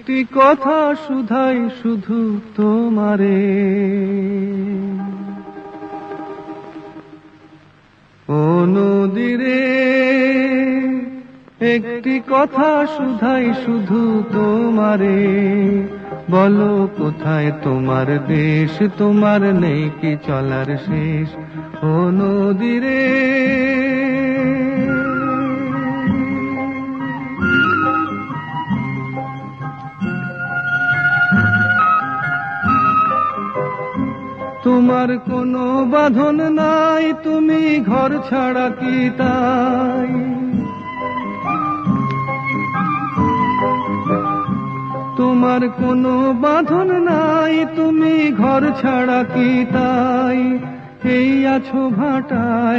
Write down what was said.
একটি কথা শুধাই শুধু তোমারে, ও নদীরে একটি কথা শুধাই শুধু তোমারে, বলো কোথায় তোমার দেশ, তোমার নেই কি চলার শেষ, ও নদীরে। তোমার কোনো বাঁধন নাই, তুমি ঘর ছাড়া কি তাই, তোমার কোনো বাঁধন নাই, তুমি ঘর ছাড়া কি তাই, এই আছো ভাটায়